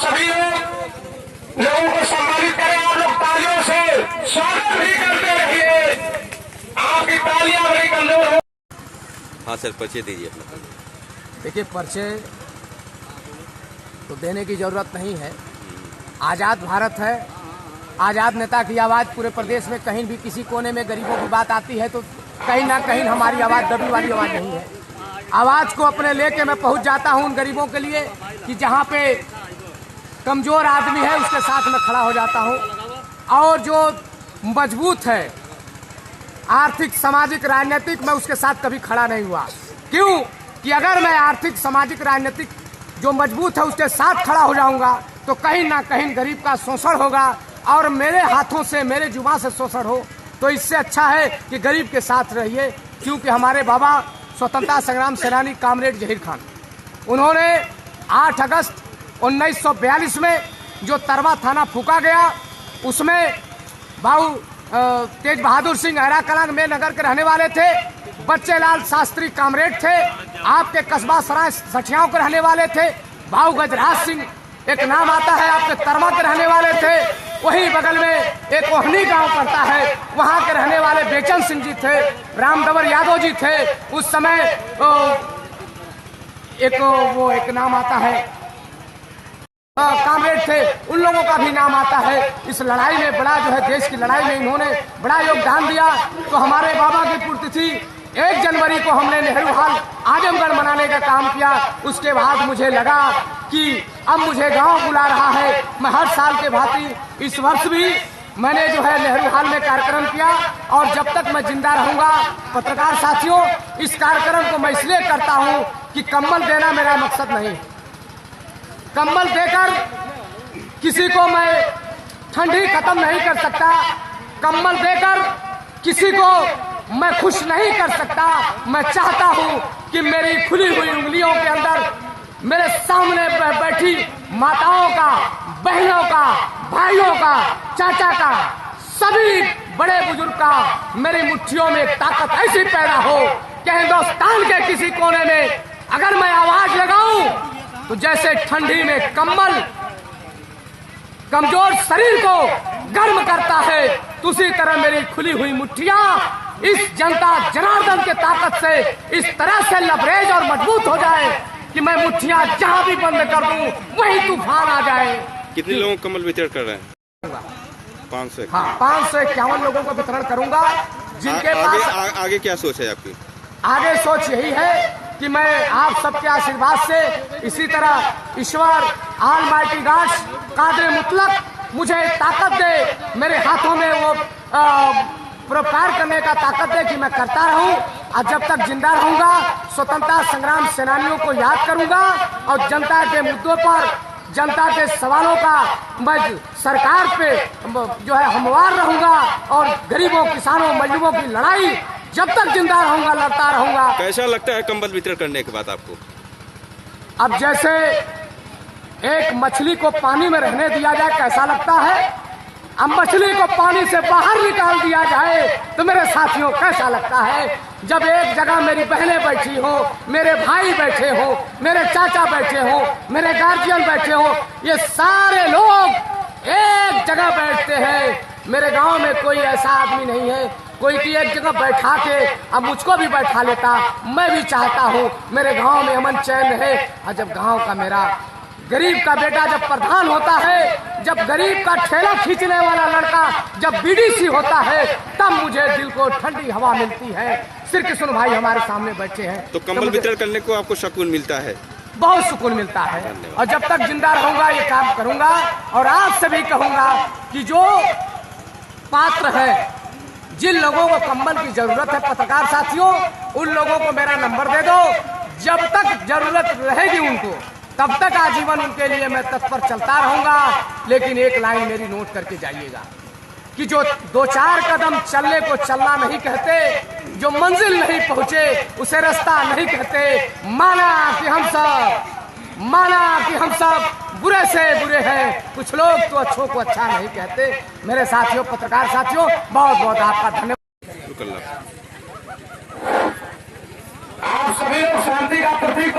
सभी लोगों को सम्मानित करें। आप लोग तालियों से स्वागत भी करते रहिए। आपकी तालियां बड़ी कमजोर हो। हाँ सर, परिचय दीजिए अपना। देखिए, परिचय तो देने की जरूरत नहीं है। आज़ाद भारत है। आज़ाद नेता की आवाज़ पूरे प्रदेश में कहीं भी किसी कोने में गरीबों की बात आती है तो कहीं ना कहीं हमारी आवाज़ दबी वाली आवाज़ नहीं है। आवाज़ को अपने लेके मैं पहुंच जाता हूं उन गरीबों के लिए कि जहां पे कमज़ोर आदमी है उसके साथ मैं खड़ा हो जाता हूं। और जो मजबूत है आर्थिक, सामाजिक, राजनीतिक, मैं उसके साथ कभी खड़ा नहीं हुआ। क्यों कि अगर मैं आर्थिक, सामाजिक, राजनीतिक जो मजबूत है उसके साथ खड़ा हो जाऊंगा तो कहीं ना कहीं गरीब का शोषण होगा और मेरे हाथों से, मेरे जुबान से शोषण हो। तो इससे अच्छा है कि गरीब के साथ रहिए। क्योंकि हमारे बाबा स्वतंत्रता संग्राम सेनानी कामरेड जहीर खान, उन्होंने 8 अगस्त 1942 में जो तरवा थाना फूका गया उसमें बाबू तेज बहादुर सिंह अहरा कलां में नगर के रहने वाले थे। बच्चे लाल शास्त्री कामरेड थे, आपके कस्बा सराय सठियाओं के रहने वाले थे। भाऊ गजराज सिंह एक नाम आता है, आपके तरवा के रहने वाले थे। वहीं बगल में एक ओहनी गांव पड़ता है, वहां के रहने वाले बेचन सिंह जी थे, रामदवर यादव जी थे। उस समय एक नाम आता है कामरेड थे, उन लोगों का भी नाम आता है। इस लड़ाई में बड़ा जो है, देश की लड़ाई में इन्होंने बड़ा योगदान दिया। तो हमारे बाबा की पुण्यतिथि 1 जनवरी को हमने नेहरू हाल आजमगढ़ मनाने का काम किया। उसके बाद मुझे लगा कि अब मुझे गांव बुला रहा है। मैं हर साल के भांति इस वर्ष भी मैंने जो है नेहरू हाल में कार्यक्रम किया। और जब तक मैं जिंदा रहूंगा, पत्रकार साथियों, इस कार्यक्रम को मैं इसलिए करता हूं कि कंबल देना मेरा मकसद नहीं। कंबल देकर किसी को मैं ठंडी खत्म नहीं कर सकता। कंबल देकर किसी को मैं खुश नहीं कर सकता। मैं चाहता हूं कि मेरी खुली हुई उंगलियों के अंदर मेरे सामने बैठी माताओं का, बहनों का, भाइयों का, चाचा का, सभी बड़े बुजुर्ग का मेरी मुट्ठियों में एक ताकत ऐसी पैदा हो कि हिंदुस्तान के किसी कोने में अगर मैं आवाज लगाऊं तो जैसे ठंडी में कंबल कमजोर शरीर को गर्म करता है, तो उसी तरह मेरी खुली हुई मुट्ठियां इस जनता जनार्दन के ताकत से इस तरह से लबरेज और मजबूत हो जाए कि मैं मुट्ठियां जहां भी बंद कर दूं वही तूफान आ जाए। कितने लोगों को कम्बल वितरण कर रहे हैं? 500। हाँ, 551 लोगों को वितरण करूंगा जिनके पास। आगे क्या सोच है आपकी? आगे सोच यही है कि मैं आप सबके आशीर्वाद से इसी तरह ईश्वर ऑलमाइटी गॉड कादिर मुतलक मुझे ताकत दे, मेरे हाथों में वो परोपकार करने का ताकत दे कि मैं करता रहूं। और जब तक जिंदा रहूंगा स्वतंत्रता संग्राम सेनानियों को याद करूंगा और जनता के मुद्दों पर, जनता के सवालों का मैं सरकार पे जो है हमवार रहूंगा। और गरीबों, किसानों, मजदूरों की लड़ाई जब तक जिंदा रहूंगा लड़ता रहूंगा। कैसा लगता है कंबल वितरण करने के बाद आपको? अब जैसे एक मछली को पानी में रहने दिया जाए कैसा लगता है, अब मछली को पानी से बाहर निकाल दिया जाए तो मेरे साथियों कैसा लगता है। जब एक जगह मेरी बहनें बैठी हो, मेरे भाई बैठे हो, मेरे चाचा बैठे हो, मेरे गार्जियन बैठे हो, ये सारे लोग एक जगह बैठते हैं। मेरे गांव में कोई ऐसा आदमी नहीं है कोई की एक जगह बैठा के अब मुझको भी बैठा लेता। मैं भी चाहता हूँ मेरे गांव में अमन चैन रहे। और जब गांव का मेरा गरीब का बेटा जब प्रधान होता है, जब गरीब का ठेला खींचने वाला लड़का जब बीडीसी होता है, तब मुझे दिल को ठंडी हवा मिलती है। श्री कृष्ण भाई हमारे सामने बैठे हैं तो कंबल वितरण करने को आपको सुकून मिलता है? बहुत सुकून मिलता है। और जब तक जिंदा रहूंगा ये काम करूंगा। और आप सभी कहूंगा कि जो पात्र है, जिन लोगों को कंबल की जरूरत है, पत्रकार साथियों, उन लोगों को मेरा नंबर दे दो। जब तक जरूरत रहेगी उनको तब तक आजीवन उनके लिए मैं तत्पर चलता रहूंगा। लेकिन एक लाइन मेरी नोट करके जाइएगा कि जो 2-4 कदम चलने को चलना नहीं कहते, जो मंजिल नहीं पहुंचे उसे रास्ता नहीं कहते। माना कि हम सब बुरे से बुरे हैं, कुछ लोग तो अच्छों को अच्छा नहीं कहते। मेरे साथियों, पत्रकार साथियों, बहुत बहुत आपका धन्यवाद। आप सभी शांति का प्रतीक